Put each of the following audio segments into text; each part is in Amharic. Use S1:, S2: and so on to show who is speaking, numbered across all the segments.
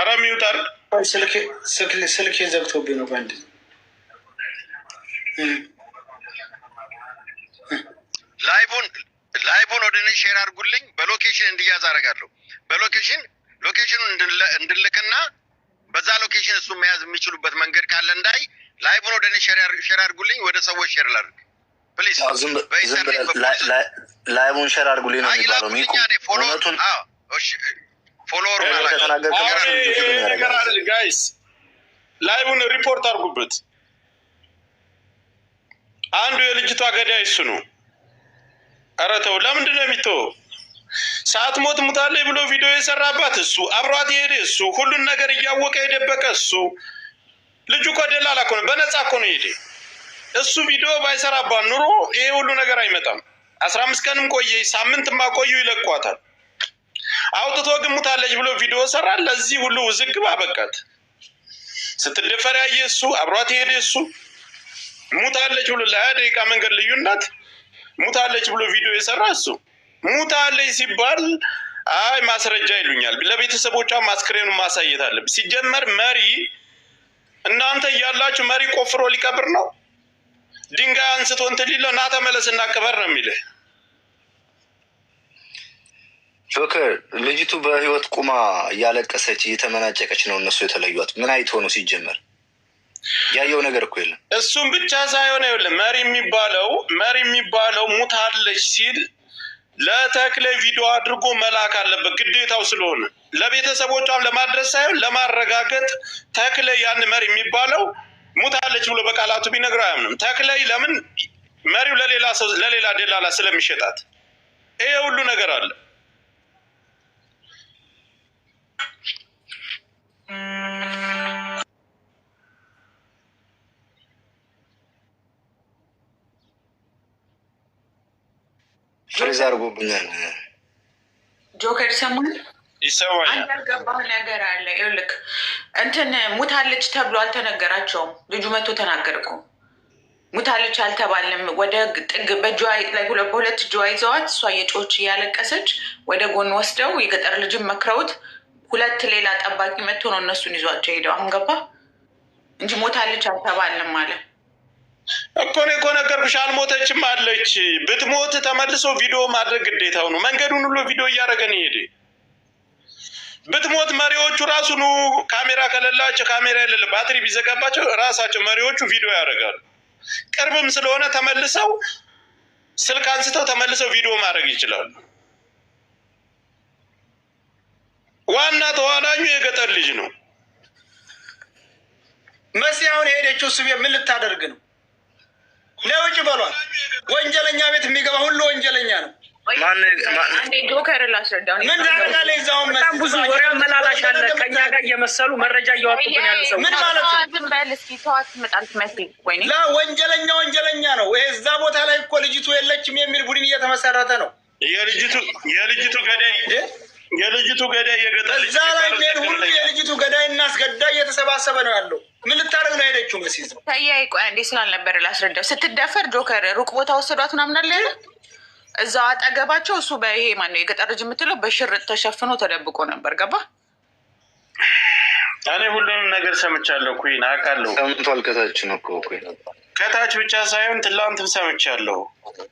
S1: አራሚውታል
S2: ስልክ ዘግቶብኝ ነው ባንድ
S3: ላይቡን ወደ እኔ ሼር አድርጉልኝ። በሎኬሽን እንዲያዝ አደርጋለሁ። ሎኬሽኑን እንድልክና በዛ ሎኬሽን እሱ መያዝ የሚችሉበት መንገድ ካለ እንዳይ ላይቡን ወደ እኔ ሼር አድርጉልኝ። ወደ ሰዎች ሼር ላድርግ ፕሊዝ።
S4: ላይቡን ሼር አድርጉልኝ ነው የሚባለው።
S1: ጋይስ ላይቡን ሪፖርት አድርጉበት። አንዱ የልጅቷ ገዳይ እሱ ነው። ኧረ ተው፣ ለምንድን ነው የሚተወው? ሰዓት ሞታለች ብሎ ቪዲዮ የሰራባት እሱ፣ አብሯት የሄደ እሱ፣ ሁሉን ነገር እያወቀ የደበቀ እሱ። ልጁ እኮ ደላላ እኮ ነው፣ በነፃ እኮ ነው የሄደ እሱ። ቪዲዮ ባይሰራባት ኑሮ ይሄ ሁሉ ነገር አይመጣም። 15 ቀንም ቆየ፣ ሳምንትማ ቆዩ፣ ይለቋታል። አውጥቶ ግን ሞታለች ብሎ ቪዲዮ ሰራ። ለዚህ ሁሉ ውዝግብ አበቃት። ስትደፈር ያየ እሱ፣ አብሯት የሄደ እሱ፣ ሞታለች ብሎ ለ20 ደቂቃ መንገድ ልዩነት ሙታለች ብሎ ቪዲዮ የሰራ እሱ። ሙታለች ሲባል አይ ማስረጃ ይሉኛል። ለቤተሰቦቿ ማስክሬኑን ማሳየት አለብን። ሲጀመር መሪ እናንተ እያላችሁ መሪ ቆፍሮ ሊቀብር ነው። ድንጋይ አንስቶ እንትን ሊለው ና ተመለስና ቅበር ነው የሚልህ።
S4: ጆከር ልጅቱ በህይወት ቁማ እያለቀሰች እየተመናጨቀች ነው እነሱ የተለዩት። ምን አይቶ ነው ሲጀመር? ያየው ነገር እኮ የለም። እሱም
S1: ብቻ ሳይሆን አይደለም መሪ የሚባለው ሙታለች ሲል ለተክለ ቪዲዮ አድርጎ መላክ አለበት ግዴታው ስለሆነ ለቤተሰቦቿም ለማድረስ ሳይሆን ለማረጋገጥ። ተክለ ያን መሪ የሚባለው ሙታለች ብሎ በቃላቱ ቢነግረው አያምንም። ተክለ ለምን መሪው ለሌላ ሰው ለሌላ ደላላ ስለሚሸጣት ይሄ ሁሉ ነገር አለ።
S4: ፍሬዝ አድርጎብኛል።
S5: ጆከር ይሰማል?
S1: ይሰማል።
S5: አንድ ያልገባህ ነገር አለ። ይኸውልህ እንትን ሙታለች ተብሎ አልተነገራቸውም። ልጁ መቶ ተናገር እኮ ሙታለች አልተባልንም። ወደ ጥግ በሁለት እጇ ይዘዋት እሷ የጮች እያለቀሰች ወደ ጎን ወስደው የገጠር ልጅም መክረውት ሁለት ሌላ ጠባቂ መጥቶ ነው እነሱን ይዟቸው ሄደው። አሁን ገባ እንጂ ሞታለች አልተባልንም ማለት
S1: እኮ ነው እኮ ነገርኩሽ። አልሞተችም አለች። ብትሞት ተመልሶ ቪዲዮ ማድረግ ግዴታው ነው። መንገዱን ሁሉ ቪዲዮ እያደረገን ይሄድ። ብትሞት መሪዎቹ ራሱ ነው ካሜራ ከሌላቸው ካሜራ የሌለ ባትሪ ቢዘጋባቸው ራሳቸው መሪዎቹ ቪዲዮ ያደርጋሉ። ቅርብም ስለሆነ ተመልሰው ስልክ አንስተው ተመልሰው ቪዲዮ ማድረግ ይችላሉ። ዋና ተዋናኙ የገጠር ልጅ ነው።
S2: መሲ አሁን ሄደችው እሱ ቤት ምን ልታደርግ ነው? ለውጭ በሏል። ወንጀለኛ ቤት የሚገባ ሁሉ ወንጀለኛ ነው።
S5: ጆከር ላስረዳው።
S2: ምን ታደርጋለህ? እዛውን
S6: በጣም ብዙ ወሬ መላላሽ አለ። ከኛ ጋር እየመሰሉ መረጃ እያወጡብን ያሉ ሰው
S2: ምን ማለት ነው?
S5: ዝም በል እስኪ ተዋት። መጣን ትመስል ወይኔ
S2: ወንጀለኛ ነው። ይሄ እዛ ቦታ ላይ እኮ ልጅቱ የለችም የሚል ቡድን እየተመሰረተ ነው።
S1: የልጅቱ ገዳይ የገጠር
S2: እዛ ላይ ሁሉ የልጅቱ ገዳይ እና አስገዳይ እየተሰባሰበ ነው ያለው። ምን ልታደርግ ነው ሄደችው? መሲዝ
S5: ተያይ ቆይ እንዴ ስላልነበረ ላስረዳው። ስትደፈር ጆከር ሩቅ ቦታ ወሰዷት ምናምን አለ እዛው አጠገባቸው። እሱ በይሄ ማነው የገጠር ልጅ የምትለው በሽርጥ ተሸፍኖ ተደብቆ ነበር። ገባ?
S1: እኔ ሁሉንም ነገር ሰምቻለሁ። ኩይን አውቃለሁ።
S4: ሰምቷል። ከታች ነው እኮ
S1: ከታች ብቻ ሳይሆን ትላንትም ሰምቻለሁ።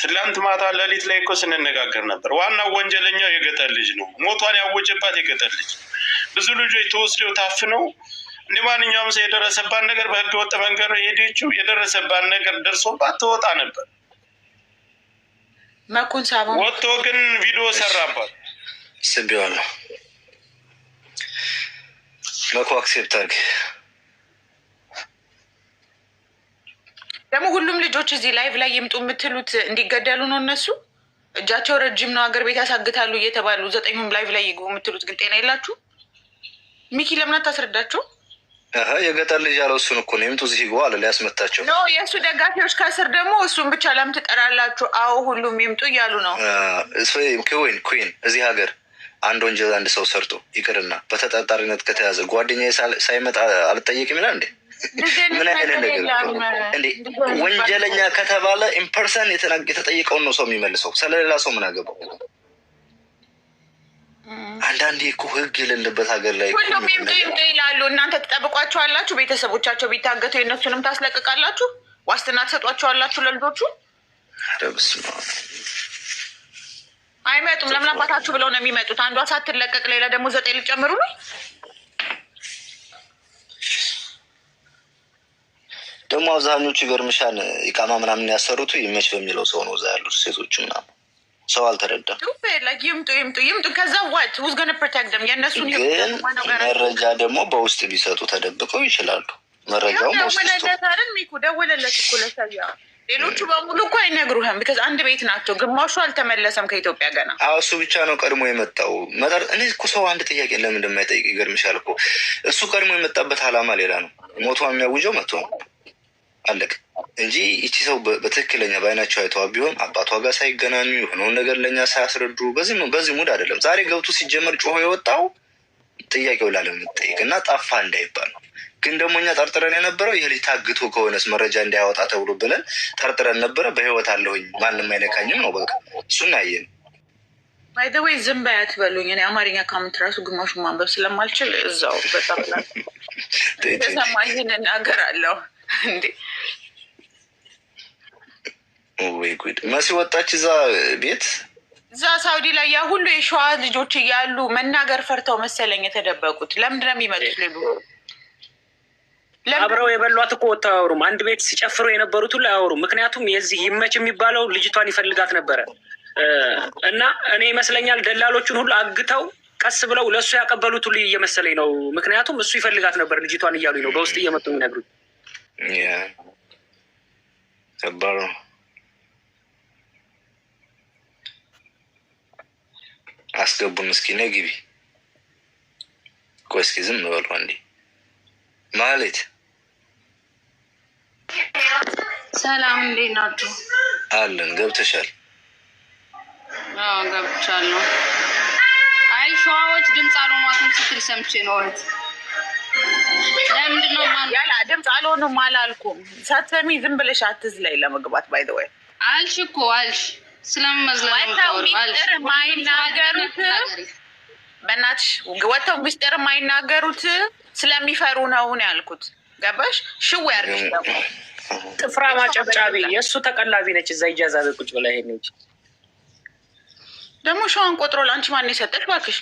S1: ትላንት ማታ ሌሊት ላይ እኮ ስንነጋገር ነበር። ዋናው ወንጀለኛው የገጠር ልጅ ነው። ሞቷን ያወጀባት የገጠር ልጅ። ብዙ ልጆች ተወስደው ታፍነው እንደ ማንኛውም ሰው የደረሰባት ነገር በህገ ወጥ መንገድ ሄደችው። የደረሰባት ነገር ደርሶባት ትወጣ ነበር።
S5: መኩን ሳባ
S1: ወጥቶ ግን ቪዲዮ ሰራባት።
S4: ስቢዋለሁ መኩ አክሴፕት አድርግ።
S5: ደግሞ ሁሉም ልጆች እዚህ ላይቭ ላይ ይምጡ የምትሉት እንዲገደሉ ነው። እነሱ እጃቸው ረጅም ነው፣ ሀገር ቤት ያሳግታሉ እየተባሉ 9ኙም ላይቭ ላይ ይግቡ የምትሉት ግን ጤና የላችሁ። ሚኪ ለምን አታስረዳቸው?
S4: የገጠር ልጅ ያለው እሱን እኮ ነው። ይምጡ እዚህ ይግቡ አለ ሊያስመታቸው
S5: ነው። የእሱ ደጋፊዎች ከስር ደግሞ እሱን ብቻ ለምን ትጠራላችሁ? አዎ ሁሉም ይምጡ እያሉ ነው።
S4: ኩን እዚህ ሀገር አንድ ወንጀል አንድ ሰው ሰርቶ ይቅርና በተጠርጣሪነት ከተያዘ ጓደኛ ሳይመጣ አልጠየቅም ይላል እንዴ? ምን አይነት ነገር እንዴ? ወንጀለኛ ከተባለ ኢምፐርሰን የተጠየቀውን ነው ሰው የሚመልሰው። ስለሌላ ሰው ምን አገባው? አንዳንዴ እኮ ህግ የሌለበት ሀገር ላይ
S5: ሁሉም ይምጡ ይላሉ። እናንተ ትጠብቋቸዋላችሁ? ቤተሰቦቻቸው ቢታገቱ የእነሱንም ታስለቅቃላችሁ? ዋስትና ትሰጧቸዋላችሁ ለልጆቹ?
S4: ኧረ በስመ አብ
S5: አይመጡም። ለምን አባታችሁ ብለው ነው የሚመጡት? አንዷ ሳትለቀቅ ሌላ ደግሞ 9 ልጨምሩ ነው።
S4: ደግሞ አብዛኞቹ ይገርምሻል ኢቃማ ምናምን ያሰሩት ይመች በሚለው ሰው ነው። እዛ ያሉት ሴቶች ምናምን ሰው አልተረዳም።
S5: ይምጡ። ከዛ ዋት ውዝ ገነ ፕሮቴክት ደም የእነሱን
S4: ግን መረጃ ደግሞ በውስጥ ቢሰጡ ተደብቀው ይችላሉ። መረጃው
S5: ደወለለት አይደል? ሚኩ ደወለለት እኮ ለሰያ። ሌሎቹ በሙሉ እኮ አይነግሩህም። ቢካዝ አንድ ቤት ናቸው። ግማሹ አልተመለሰም ከኢትዮጵያ ገና።
S4: እሱ ብቻ ነው ቀድሞ የመጣው። እኔ እኮ ሰው አንድ ጥያቄ ለምን እንደማይጠይቅ ይገርምሻል እኮ እሱ ቀድሞ የመጣበት አላማ ሌላ ነው። ሞቷ የሚያውጀው መጥቶ ነው አለቅ እንጂ ይቺ ሰው በትክክለኛ በአይናቸው አይተዋ ቢሆን አባቷ ጋር ሳይገናኙ የሆነውን ነገር ለእኛ ሳያስረዱ በዚህ ሙድ አይደለም። ዛሬ ገብቶ ሲጀመር ጮሆ የወጣው ጥያቄው ላለመጠየቅ እና ጠፋ እንዳይባል ነው። ግን ደግሞ እኛ ጠርጥረን የነበረው ይህ ልጅ ታግቶ ከሆነስ መረጃ እንዳያወጣ ተብሎ ብለን ጠርጥረን ነበረ። በህይወት አለሁኝ ማንም አይነካኝም ነው በቃ እሱን አየን።
S5: ባይ ዘ ዌይ ዝም በይ አትበሉኝ። እኔ አማርኛ ካምንት ራሱ ግማሹ ማንበብ ስለማልችል እዛው በጣም ተሰማ ይህንን እናገራለሁ እንዴ።
S4: ወይ ጉድ! መሲ ወጣች እዛ ቤት
S5: እዛ ሳውዲ ላይ ያ ሁሉ የሸዋ ልጆች እያሉ መናገር ፈርተው መሰለኝ የተደበቁት። ለምንድን ነው የሚመጡት? ሌሉ
S6: አብረው የበሏት እኮ ወጥተው አያወሩም። አንድ ቤት ሲጨፍሩ የነበሩት ሁሉ አያወሩም። ምክንያቱም የዚህ ይመች የሚባለው ልጅቷን ይፈልጋት ነበረ እና እኔ ይመስለኛል ደላሎቹን ሁሉ አግተው ቀስ ብለው ለእሱ ያቀበሉት ሁሉ እየመሰለኝ ነው። ምክንያቱም እሱ ይፈልጋት ነበር ልጅቷን እያሉኝ ነው በውስጥ እየመጡ የሚነግሩት።
S4: ከባድ ነው። አስገቡን እስኪ ነይ ግቢ። ቆይ እስኪ ዝም በሉ አንዴ። ማለት
S7: ሰላም እንዴት ናችሁ?
S4: አለን። ገብተሻል?
S7: አዎ ገብቻለሁ። አይ ሸዋዎች ድምፅ አልሆኗትም ስትል ሰምቼ ነው። እህት ለምንድን ነው
S5: ያላ ድምፅ አልሆኑም አላልኩም። ሳትሰሚ ዝም ብለሽ አትዝለይ ለመግባት። ባይ ዘ ወይ
S7: አልሽ እኮ አልሽ። ስለምን መዝለል ነው
S5: ሚስጥር የማይናገሩት? በእናትሽ ወጥተው ሚስጥር የማይናገሩት ስለሚፈሩ ነው ያልኩት። ገባሽ? ሽው ያርግሽ። ደግሞ
S6: ጥፍራ ማጨብጫቢ የእሱ ተቀላቢ ነች። እዛ ኢጃዛ ቁጭ ብላ ይሄን ነች።
S5: ደግሞ ሸዋን ቆጥሮ ለአንቺ ማን የሰጠሽ? እባክሽ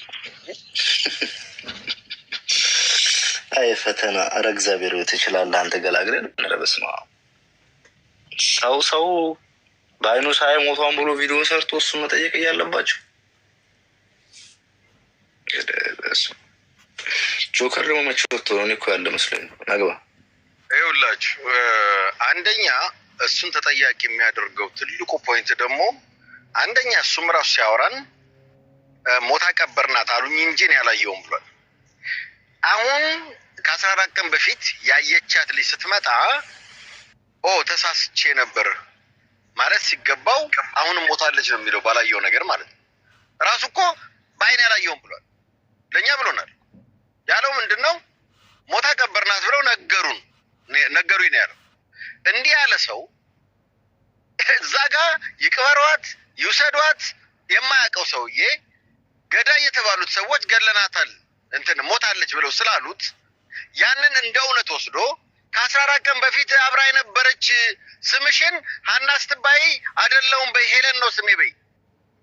S4: አይ ፈተና። ኧረ እግዚአብሔር ትችላለህ አንተ ገላግለን። ኧረ በስመ አብ። ሰው በአይኑ ሳይ ሞቷን ብሎ ቪዲዮ ሰርቶ እሱ መጠየቅ እያለባቸው ጆከር ደግሞ መቼ ወጥቶ ነው? እኔ እኮ ያለ መስሎኝ ነው። ናግባ
S3: ይኸውላችሁ፣ አንደኛ እሱን ተጠያቂ የሚያደርገው ትልቁ ፖይንት ደግሞ አንደኛ እሱም ራሱ ሲያወራን ሞታ ቀበርናት አሉኝ እንጂ እኔ ያላየውም ብሏል። አሁን ከ14 ቀን በፊት ያየቻት ልጅ ስትመጣ ተሳስቼ ነበር ማለት ሲገባው አሁንም ሞታለች ነው የሚለው ባላየው ነገር ማለት ነው። ራሱ እኮ በአይን ያላየውም ብሏል። ለእኛ ብሎናል። ያለው ምንድን ነው? ሞታ ቀበርናት ብለው ነገሩኝ ነው ያለው። እንዲህ ያለ ሰው እዛ ጋር ይቅበሯት ይውሰዷት የማያውቀው ሰውዬ ገዳይ የተባሉት ሰዎች ገለናታል ሞታለች ብለው ስላሉት ያንን እንደ እውነት ወስዶ ከ14 ቀን በፊት አብራ የነበረች ስምሽን ሀና ስትባይ አይደለውም በይ ሄለን ነው ስሜ በይ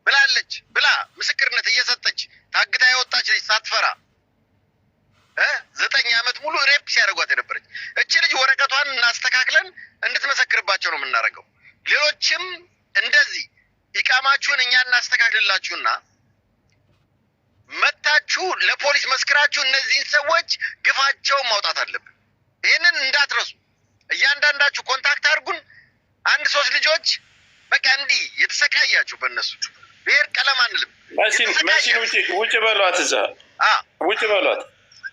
S3: ብላለች ብላ ምስክርነት እየሰጠች ታግታ የወጣች ልጅ ሳትፈራ 9 ዓመት ሙሉ ሬፕ ሲያደርጓት የነበረች እቺ ልጅ ወረቀቷን እናስተካክለን እንድትመሰክርባቸው ነው የምናደርገው። ሌሎችም እንደዚህ ኢቃማችሁን እኛ እናስተካክልላችሁና መታችሁ ለፖሊስ መስክራችሁ እነዚህን ሰዎች ግፋቸውን ማውጣት አለብን። ይህንን እንዳትረሱ። እያንዳንዳችሁ ኮንታክት አድርጉን። 1-3 ልጆች በቃ እንዲህ የተሰቃያችሁ በእነሱ ብሔር ቀለም አንልም።
S1: መሲን ውጭ በሏት፣ እዛ ውጭ በሏት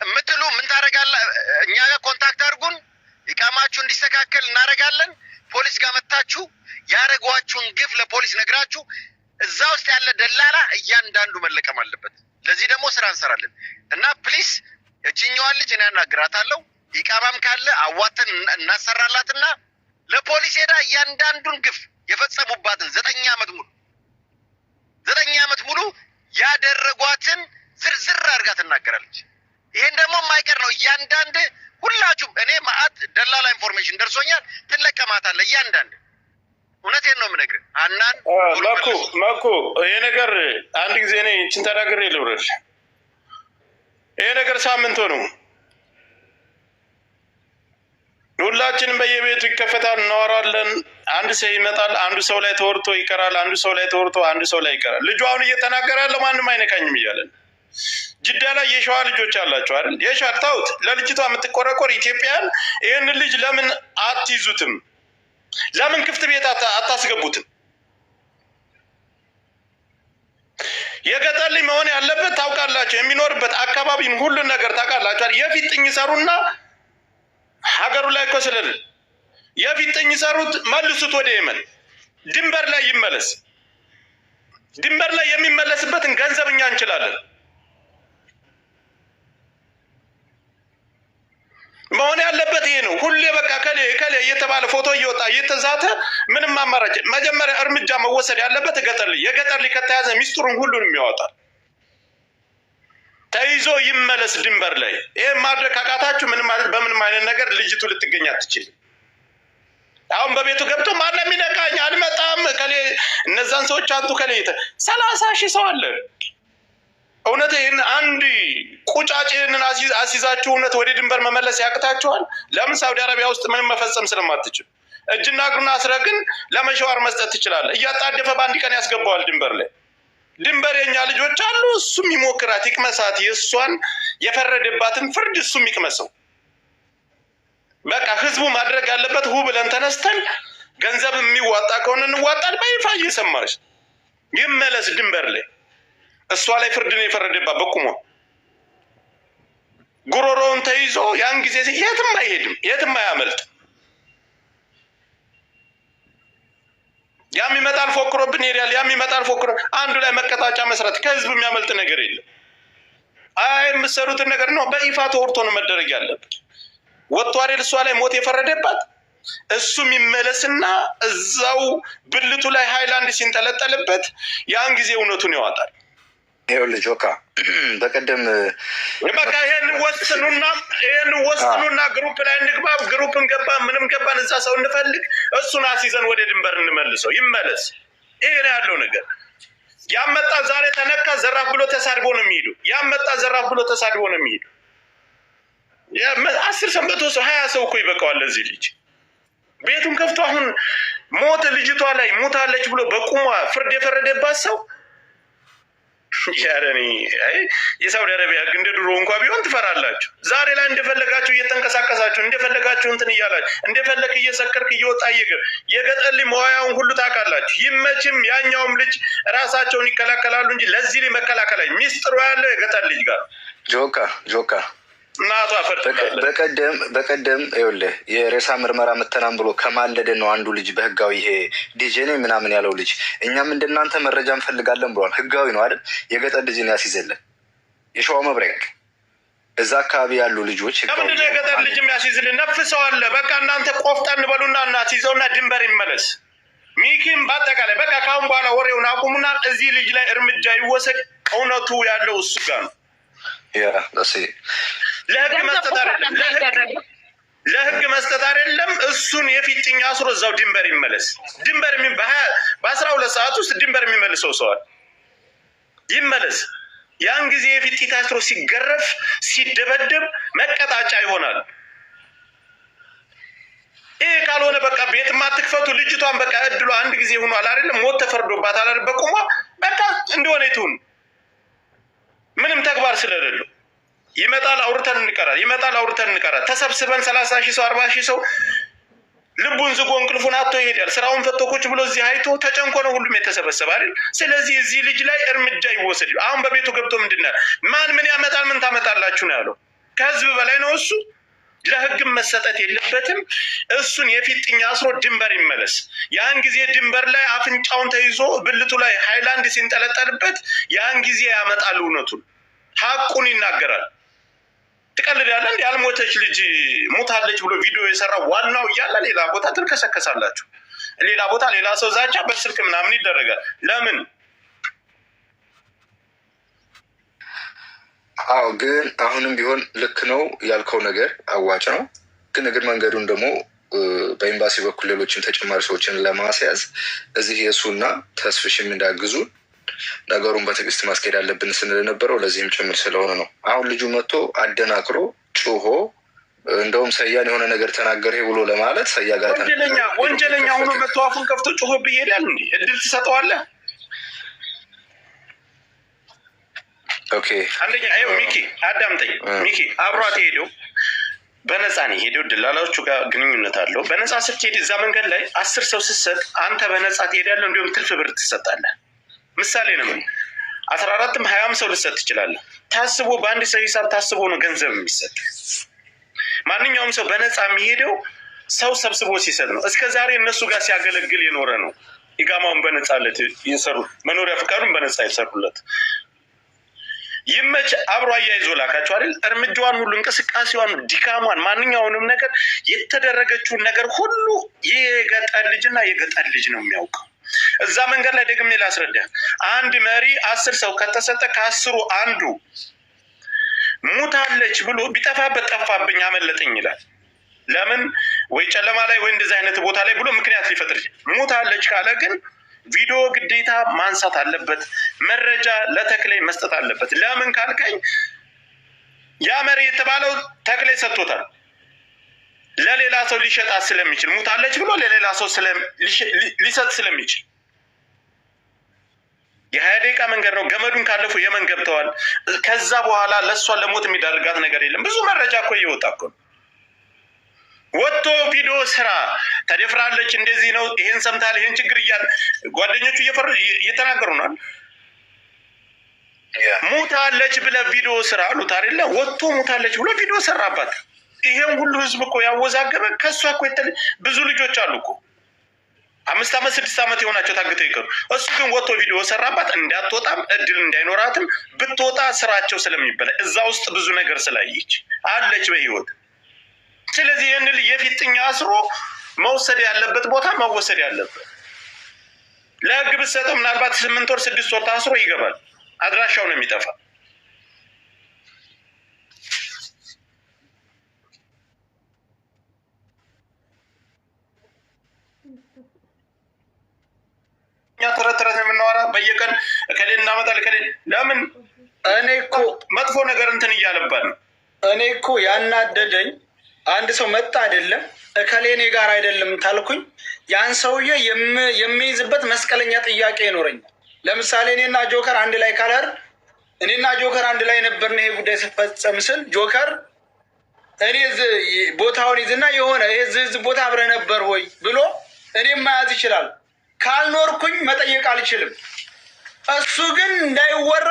S3: የምትሉ ምን ታደርጋለህ? እኛ ጋር ኮንታክት አድርጉን። ኢቃማችሁ እንዲስተካከል እናደርጋለን። ፖሊስ ጋር መታችሁ ያደረጓችሁን ግፍ ለፖሊስ ነግራችሁ እዛ ውስጥ ያለ ደላላ እያንዳንዱ መለቀም አለበት። ለዚህ ደግሞ ስራ እንሰራለን እና ፕሊስ እችኛዋን ልጅ እኔ አናግራታለሁ። ኢቃማም ካለ አዋተን እናሰራላትና ለፖሊስ ሄዳ እያንዳንዱን ግፍ የፈጸሙባትን 9 ዓመት ሙሉ ያደረጓትን ዝርዝር አድርጋ ትናገራለች። ይሄን ደግሞ የማይቀር ነው። እያንዳንድ ሁላችሁም እኔ ማአት ደላላ ኢንፎርሜሽን ደርሶኛል። ትለቀማታለ እያንዳንድ እውነቴን ነው የምነግርህ። አናን
S1: መኩ ይሄ ነገር አንድ ጊዜ እኔ እንትን ተናግሬ ልውረድ። ይሄ ነገር ሳምንት ነው። ሁላችንም በየቤቱ ይከፈታል፣ እናወራለን። አንድ ሰው ይመጣል፣ አንዱ ሰው ላይ ተወርቶ ይቀራል፣ አንዱ ሰው ላይ ተወርቶ አንዱ ሰው ላይ ይቀራል። ልጁ አሁን እየተናገረ ያለው ማንም አይነካኝም እያለን ጅዳ ላይ የሸዋ ልጆች አላቸው አይደል? የሸዋ ታውት ለልጅቷ የምትቆረቆር ኢትዮጵያን ይህንን ልጅ ለምን አትይዙትም? ለምን ክፍት ቤት አታስገቡትም? የገጠር ልጅ መሆን ያለበት ታውቃላችሁ፣ የሚኖርበት አካባቢን ሁሉን ነገር ታውቃላችሁ። የፊጥኝ ሰሩና ሀገሩ ላይ እኮ ስለል የፊጥኝ ሰሩት መልሱት ወደ የመን ድንበር ላይ ይመለስ። ድንበር ላይ የሚመለስበትን ገንዘብ እኛ እንችላለን። መሆን ያለበት ይሄ ነው። ሁሌ በቃ ከሌ እየተባለ ፎቶ እየወጣ እየተዛተ ምንም አማራጭ መጀመሪያ እርምጃ መወሰድ ያለበት ገጠር ልጅ የገጠር ልጅ ከተያዘ ሚስጥሩን ሁሉንም ያወጣል። ተይዞ ይመለስ ድንበር ላይ። ይሄ ማድረግ ካቃታችሁ ምንም ማለት በምንም አይነት ነገር ልጅቱ ልትገኝ አትችልም። አሁን በቤቱ ገብቶ ማንም ይነካኝ አልመጣም ከሌ እነዛን ሰዎች አንቱ ከሌ 30,000 ሰው አለ። እውነት ይህን አንድ ቁጫጭንን አሲዛችሁ እውነት ወደ ድንበር መመለስ ያቅታችኋል? ለምን? ሳውዲ አረቢያ ውስጥ ምንም መፈጸም ስለማትችል እጅና እግሩን አስረህ ግን ለመሸዋር መስጠት ትችላለህ። እያጣደፈ በአንድ ቀን ያስገባዋል ድንበር ላይ። ድንበር የኛ ልጆች አሉ። እሱም ይሞክራት ይቅመሳት፣ የእሷን የፈረደባትን ፍርድ እሱም ይቅመሰው። በቃ ህዝቡ ማድረግ ያለበት ሁ ብለን ተነስተን ገንዘብ የሚዋጣ ከሆነ እንዋጣል። በይፋ እየሰማሽ ይመለስ ድንበር ላይ። እሷ ላይ ፍርድ ነው የፈረደባት በቁሟ። ጉሮሮውን ተይዞ ያን ጊዜ የትም አይሄድም፣ የትም አያመልጥ። ያም ይመጣል ፎክሮብን ይሄዳል፣ ያም ይመጣል ፎክሮ አንዱ ላይ መቀጣጫ መስራት ከህዝብ የሚያመልጥ ነገር የለም። አይ የምትሰሩትን ነገር ነው በይፋ ተወርቶ ነው መደረግ ያለበት። ወጥቶ አይደል እሷ ላይ ሞት የፈረደባት። እሱም ይመለስና እዛው ብልቱ ላይ ሃይላንድ ሲንጠለጠልበት ያን ጊዜ እውነቱን ያወጣል።
S4: ይኸውልህ ጆካ በቀደም
S1: በቃ ይሄን ወስኑና ግሩፕ ላይ እንግባ። ግሩፕን ገባ ምንም ገባን እዛ ሰው እንፈልግ፣ እሱን አስይዘን ወደ ድንበር እንመልሰው። ይመለስ። ይሄ ነው ያለው ነገር። ያመጣ ዛሬ ተነካ ዘራፍ ብሎ ተሳድቦ ነው የሚሄዱ። ያመጣ ዘራፍ ብሎ ተሳድቦ ነው የሚሄዱ። 10 ሰው 100 ሰው 20 ሰው እኮ ይበቃዋል ለዚህ ልጅ። ቤቱን ከፍቶ አሁን ሞት ልጅቷ ላይ ሞታለች ብሎ በቁሟ ፍርድ የፈረደባት ሰው ያረኒ የሳውዲ አረቢያ እንደ ድሮ እንኳን ቢሆን ትፈራላችሁ። ዛሬ ላይ እንደፈለጋችሁ እየተንቀሳቀሳችሁ እንደፈለጋችሁ እንትን እያላችሁ እንደፈለክ እየሰከርክ እየወጣ የገጠር ልጅ መዋያውን ሁሉ ታውቃላችሁ። ይመችም ያኛውም ልጅ ራሳቸውን ይከላከላሉ እንጂ ለዚህ ልጅ መከላከል ሚስጥሩ ያለው የገጠር ልጅ ጋር
S4: ጆካ
S1: እናቷ
S4: በቀደም ይኸውልህ የሬሳ ምርመራ መተናም ብሎ ከማለደ ነው አንዱ ልጅ በህጋዊ ይሄ ዲጄኔ ምናምን ያለው ልጅ እኛም እንደናንተ መረጃ እንፈልጋለን ብሏል። ህጋዊ ነው አይደል? የገጠር ልጅን ያስይዘለን የሸዋ መብረቅ እዛ አካባቢ ያሉ ልጆች
S1: ለምንድን ነው የገጠር ልጅ የሚያስይዝልን? ነፍሰው አለ። በቃ እናንተ ቆፍጠን በሉና እናስይዘውና ድንበር ይመለስ። ሚኪም በአጠቃላይ በቃ ካሁን በኋላ ወሬውን አቁሙና እዚህ ልጅ ላይ እርምጃ ይወሰድ። እውነቱ ያለው እሱ ጋር ነው። ለህግ መስጠት አይደለም። እሱን የፊጥኝ አስሮ እዛው ድንበር ይመለስ። ድንበር በ12 ሰዓት ውስጥ ድንበር የሚመልሰው ሰዋል ይመለስ። ያን ጊዜ የፊጥኝ አስሮ ሲገረፍ ሲደበደብ መቀጣጫ ይሆናል። ይሄ ካልሆነ በቃ ቤት ማትክፈቱ። ልጅቷን በቃ እድሏ አንድ ጊዜ ሆኗል አይደለም? ሞት ተፈርዶባታል አይደል? በቁሟ በቃ እንደሆነ ይቱን ምንም ተግባር ስለሌለው ይመጣል አውርተን እንቀራል። ተሰብስበን 30,000 ሰው 40,000 ሰው ልቡን ዝጎ እንቅልፉን አጥቶ ይሄዳል። ስራውን ፈቶ ቁጭ ብሎ እዚህ አይቶ ተጨንቆ ነው ሁሉም የተሰበሰበ አይደል? ስለዚህ እዚህ ልጅ ላይ እርምጃ ይወሰድ። አሁን በቤቱ ገብቶ ምንድነው ማን ምን ያመጣል ምን ታመጣላችሁ ነው ያለው። ከህዝብ በላይ ነው እሱ። ለህግም መሰጠት የለበትም። እሱን የፊጥኝ አስሮ ድንበር ይመለስ። ያን ጊዜ ድንበር ላይ አፍንጫውን ተይዞ ብልቱ ላይ ሃይላንድ ሲንጠለጠልበት ያን ጊዜ ያመጣል እውነቱን፣ ሀቁን ይናገራል። ትቀልዳለህ እንዴ? ያልሞተች ልጅ ሞታለች ብሎ ቪዲዮ የሰራ ዋናው እያለ ሌላ ቦታ ትልከሰከሳላችሁ። ሌላ ቦታ ሌላ ሰው ዛቻ በስልክ ምናምን ይደረጋል። ለምን
S4: አዎ ግን አሁንም ቢሆን ልክ ነው ያልከው ነገር አዋጭ ነው። ግን እግር መንገዱን ደግሞ በኤምባሲ በኩል ሌሎችን ተጨማሪ ሰዎችን ለማስያዝ እዚህ የእሱና ተስፍሽም እንዳግዙ ነገሩን በትዕግስት ማስኬድ አለብን ስንል ነበረው። ለዚህም ጭምር ስለሆነ ነው አሁን ልጁ መጥቶ አደናክሮ ጩሆ እንደውም ሰያን የሆነ ነገር ተናገረ ብሎ ለማለት ሰያ ጋር
S1: ወንጀለኛ ሆኖ መጥቶ አፉን ከፍቶ ጩሆ ብሄዳል። እንዲ እድል ትሰጠዋለህ?
S4: ኦኬ
S1: አንደኛ ሚኪ አዳምጠኝ። ሚኪ አብሯት ሄደው በነፃ ነው ሄደው ደላላዎቹ ጋር ግንኙነት አለው። በነፃ ስትሄድ እዛ መንገድ ላይ 10 ሰው ስትሰጥ አንተ በነፃ ትሄዳለህ፣ እንዲሁም ትርፍ ብር ትሰጣለህ። ምሳሌ ነው። 14ም 20 ሰው ልትሰጥ ትችላለህ። ታስቦ በአንድ ሰው ሂሳብ ታስቦ ነው ገንዘብ የሚሰጥ። ማንኛውም ሰው በነፃ የሚሄደው ሰው ሰብስቦ ሲሰጥ ነው። እስከ ዛሬ እነሱ ጋር ሲያገለግል የኖረ ነው። ኢቃማውን በነፃለት የሰሩ መኖሪያ ፍቃዱን በነፃ የሰሩለት ይመች አብሮ አያይዞ ላካቸው አይደል? እርምጃዋን ሁሉ እንቅስቃሴዋን፣ ድካሟን፣ ማንኛውንም ነገር የተደረገችውን ነገር ሁሉ የገጠር ልጅና የገጠር ልጅ ነው የሚያውቀው። እዛ መንገድ ላይ ደግሜ ላስረዳ። አንድ መሪ 10 ሰው ከተሰጠ ከ10ሩ አንዱ ሙታለች ብሎ ቢጠፋበት ጠፋብኝ አመለጠኝ ይላል። ለምን ወይ ጨለማ ላይ ወይ እንደዚህ አይነት ቦታ ላይ ብሎ ምክንያት ሊፈጥር ይችላል። ሙታለች ካለ ግን ቪዲዮ ግዴታ ማንሳት አለበት። መረጃ ለተክላይ መስጠት አለበት። ለምን ካልከኝ ያ መሪ የተባለው ተክላይ ሰጥቶታል። ለሌላ ሰው ሊሸጣት ስለሚችል ሙታለች ብሎ ለሌላ ሰው ሊሰጥ ስለሚችል የ20 ደቂቃ መንገድ ነው። ገመዱን ካለፉ የመን ገብተዋል። ከዛ በኋላ ለእሷ ለሞት የሚዳርጋት ነገር የለም። ብዙ መረጃ እኮ እየወጣ እኮ ነው። ወጥቶ ቪዲዮ ስራ ተደፍራለች፣ እንደዚህ ነው፣ ይሄን ሰምታል፣ ይሄን ችግር እያለ ጓደኞቹ እየተናገሩ ነው። ሙታለች ብለ ቪዲዮ ስራ አሉት አይደለ? ወጥቶ ሙታለች ብሎ ቪዲዮ ሰራባት። ይሄን ሁሉ ህዝብ እኮ ያወዛገበ ከእሷ እኮ ብዙ ልጆች አሉ እኮ 5 ዓመት 6 ዓመት የሆናቸው ታግተው ይቀሩ። እሱ ግን ወጥቶ ቪዲዮ ሰራባት። እንዳትወጣም እድል እንዳይኖራትም ብትወጣ ስራቸው ስለሚበላ እዛ ውስጥ ብዙ ነገር ስላየች አለች በህይወት። ስለዚህ ይህን የፊጥኛ አስሮ መውሰድ ያለበት ቦታ መወሰድ ያለበት ለህግ ብትሰጠው ምናልባት 8 ወር 6 ወር ታስሮ ይገባል። አድራሻው ነው የሚጠፋ። እኛ ተረት የምናወራ በየቀን እከሌን እናመጣል እከሌን ለምን
S2: እኔ እኮ
S1: መጥፎ ነገር እንትን እያለባን ነው።
S2: እኔ እኮ ያናደደኝ አንድ ሰው መጣ አይደለም እከሌኔ ጋር አይደለም ታልኩኝ ያን ሰውዬ የሚይዝበት መስቀለኛ ጥያቄ ይኖረኛል። ለምሳሌ እኔና ጆከር አንድ ላይ ካለር እኔና ጆከር አንድ ላይ ነበርን። ይሄ ጉዳይ ሲፈጸም ስል ጆከር እኔ ቦታውን ይዝና የሆነ ይሄ ቦታ አብረህ ነበር ወይ ብሎ እኔም መያዝ ይችላል። ካልኖርኩኝ መጠየቅ አልችልም። እሱ ግን እንዳይወራ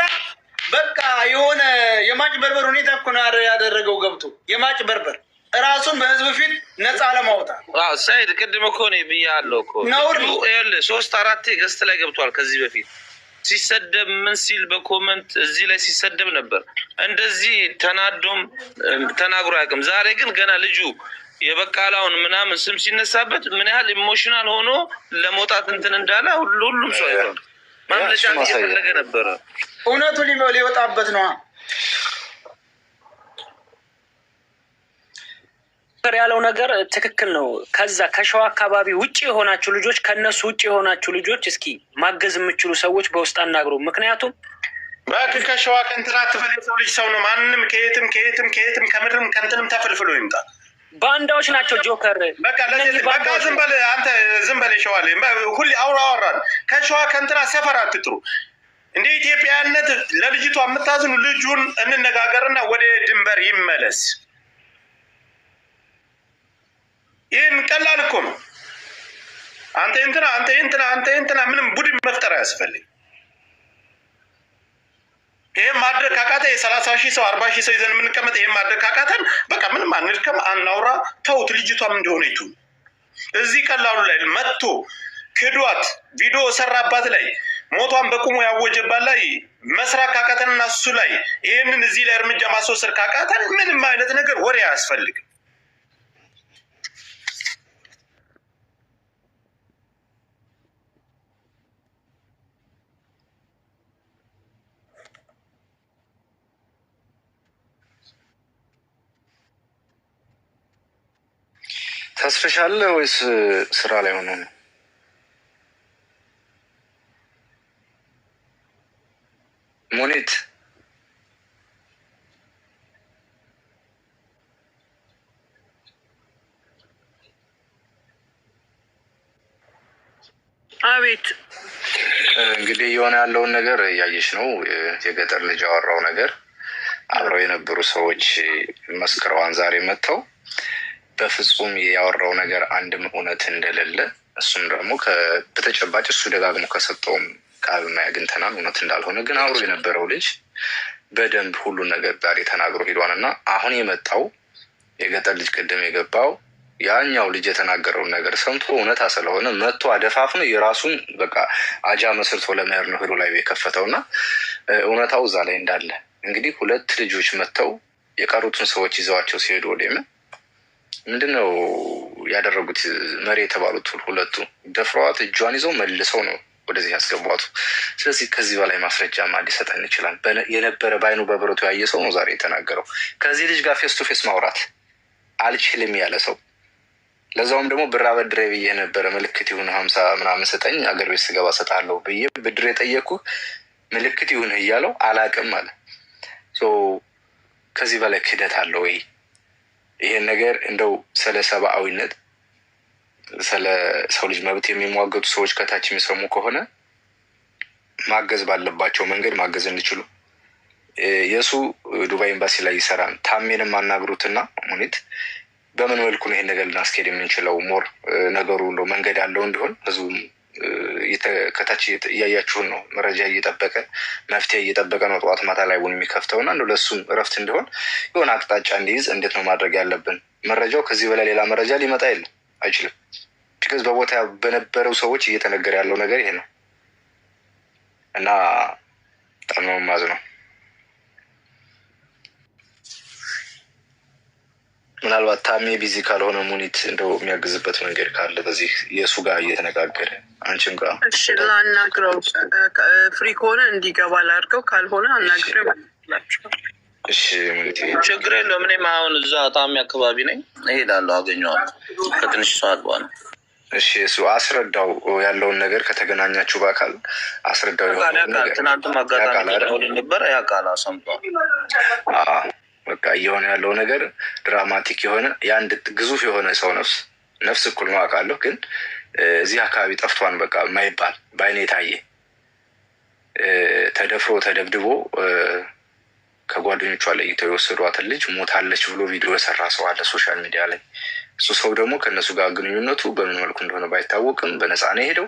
S2: በቃ የሆነ የማጭበርበር ሁኔታ እኮ ነው ያደረገው። ገብቶ የማጭበርበር ራሱን በህዝብ ፊት ነፃ ለማውጣት
S8: ሳይድ ቅድም እኮ ነው ብያለሁ እኮ
S2: ነውር
S8: 3-4 ገስት ላይ ገብቷል። ከዚህ በፊት ሲሰደብ ምን ሲል በኮመንት እዚህ ላይ ሲሰደብ ነበር። እንደዚህ ተናዶም ተናግሮ አያውቅም። ዛሬ ግን ገና ልጁ የበቃላውን ምናምን ስም ሲነሳበት ምን ያህል ኢሞሽናል ሆኖ ለመውጣት እንትን እንዳለ ሁሉም ሰው አይቷል። ማምለጫ እየፈለገ ነበረ።
S2: እውነቱ ሊወጣበት ነው
S6: ያለው ነገር ትክክል ነው። ከዛ ከሸዋ አካባቢ ውጭ የሆናችሁ ልጆች ከነሱ ውጭ የሆናችሁ ልጆች እስኪ ማገዝ የምችሉ ሰዎች በውስጥ አናግሩ። ምክንያቱም
S1: እባክህ ከሸዋ ከእንትና ትፈል የሰው ልጅ ሰው ነው። ማንም ከየትም ከምድርም ከእንትንም ተፈልፍሎ ይምጣ።
S6: ባንዳዎች ናቸው። ጆከር
S1: በቃ ዝም በል አንተ ዝም በል። ሸዋ ሁሌ አወራን። ከሸዋ ከእንትና ሰፈር አትጥሩ። እንደ ኢትዮጵያነት ለልጅቷ የምታዝኑ ልጁን እንነጋገርና ወደ ድንበር ይመለስ። ይህን ቀላል እኮ ነው። አንተ እንትና ምንም ቡድን መፍጠር አያስፈልግ። ይህም ማድረግ ካቃተ የ30 ሺህ ሰው 40 ሺህ ሰው ይዘን የምንቀመጥ ይህም ማድረግ ካቃተን በቃ ምንም አንድከም አናውራ። ተውት። ልጅቷም እንደሆነ ይቱ እዚህ ቀላሉ ላይ መጥቶ ክዷት ቪዲዮ ሰራባት ላይ ሞቷን በቁሙ ያወጀባት ላይ መስራት ካቃተንና እሱ ላይ ይህንን እዚህ ላይ እርምጃ ማስወሰድ ካቃተን ምንም አይነት ነገር ወሬ አያስፈልግም።
S4: ተስፍሽ አለ ወይስ ስራ ላይ ሆኖ ነው? ሙኒት
S9: አቤት።
S4: እንግዲህ የሆነ ያለውን ነገር እያየሽ ነው። የገጠር ልጅ ያወራው ነገር አብረው የነበሩ ሰዎች መስክረዋን ዛሬ መጥተው በፍጹም ያወራው ነገር አንድም እውነት እንደሌለ እሱም ደግሞ በተጨባጭ እሱ ደጋግሞ ከሰጠውም ቃል አግኝተናል እውነት እንዳልሆነ ግን አብሮ የነበረው ልጅ በደንብ ሁሉን ነገር ዛሬ ተናግሮ ሄዷን እና አሁን የመጣው የገጠር ልጅ ቅድም የገባው ያኛው ልጅ የተናገረውን ነገር ሰምቶ እውነታ ስለሆነ መጥቶ አደፋፍኖ የራሱን በቃ አጃ መስርቶ ለመሄድ ነው ሄዶ ላይ የከፈተው እና እውነታው እዛ ላይ እንዳለ እንግዲህ ሁለት ልጆች መጥተው የቀሩትን ሰዎች ይዘዋቸው ሲሄዱ ወደም ምንድነው ያደረጉት? መሪ የተባሉት ሁለቱ ደፍረዋት እጇን ይዘው መልሰው ነው ወደዚህ ያስገቧቱ። ስለዚህ ከዚህ በላይ ማስረጃ ሊሰጠን ይችላል? የነበረ በአይኑ በብረቱ ያየ ሰው ነው ዛሬ የተናገረው። ከዚህ ልጅ ጋር ፌስ ቱ ፌስ ማውራት አልችልም ያለ ሰው ለዛውም ደግሞ ብር አበድሬ ብዬ ነበረ ምልክት ይሁን 50 ምናምን ስጠኝ አገር ቤት ስገባ ሰጣለሁ ብዬ ብድር የጠየኩ ምልክት ይሁን እያለው አላቅም አለ። ከዚህ በላይ ክህደት አለ ወይ? ይሄን ነገር እንደው ስለ ሰብአዊነት ስለ ሰው ልጅ መብት የሚሟገቱ ሰዎች ከታች የሚሰሙ ከሆነ ማገዝ ባለባቸው መንገድ ማገዝ እንዲችሉ የሱ ዱባይ ኤምባሲ ላይ ይሰራል። ታሜንም አናግሩትና ሙኒት በምን መልኩ ነው ይሄን ነገር ልናስኬድ የምንችለው? ሞር ነገሩ እንደው መንገድ ያለው እንዲሆን ህዝቡ ከታች እያያችሁን ነው። መረጃ እየጠበቀ መፍትሄ እየጠበቀ ነው ጠዋት ማታ ላይ ቡን የሚከፍተውና እንደው ለሱም እረፍት እንዲሆን የሆነ አቅጣጫ እንዲይዝ እንዴት ነው ማድረግ ያለብን? መረጃው ከዚህ በላይ ሌላ መረጃ ሊመጣ የለም አይችልም። ቢካዝ በቦታ በነበረው ሰዎች እየተነገረ ያለው ነገር ይሄ ነው እና በጣም ነው የማዝነው። ምናልባት ታሜ ቢዚ ካልሆነ ሙኒት እንደው የሚያግዝበት መንገድ ካለ በዚህ የእሱ ጋር እየተነጋገረ አንቺም ጋር
S9: እሺ፣ ላናግረው ፍሪ ከሆነ እንዲገባ ላድርገው፣ ካልሆነ አናግረው ላችሁ።
S4: እሺ ሙኒት
S8: ችግር የለውም። እኔም አሁን እዛ ታሜ አካባቢ ነኝ፣ እሄዳለሁ፣ አገኘዋለሁ ከትንሽ ሰዓት በኋላ።
S4: እሺ እሱ አስረዳው ያለውን ነገር ከተገናኛችሁ በአካል አስረዳው።
S8: ትናንትም አጋጣሚ ነበረ ያቃላ ሰምቷል።
S4: በቃ እየሆነ ያለው ነገር ድራማቲክ የሆነ የአንድ ግዙፍ የሆነ ሰው ነፍስ እኩል ነው አውቃለሁ፣ ግን እዚህ አካባቢ ጠፍቷን በቃ የማይባል በአይኔ የታየ ተደፍሮ ተደብድቦ ከጓደኞቿ ለይተው የወሰዷትን ልጅ ሞታለች ብሎ ቪዲዮ የሰራ ሰው አለ ሶሻል ሚዲያ ላይ። እሱ ሰው ደግሞ ከእነሱ ጋር ግንኙነቱ በምን መልኩ እንደሆነ ባይታወቅም በነፃ ነው የሄደው።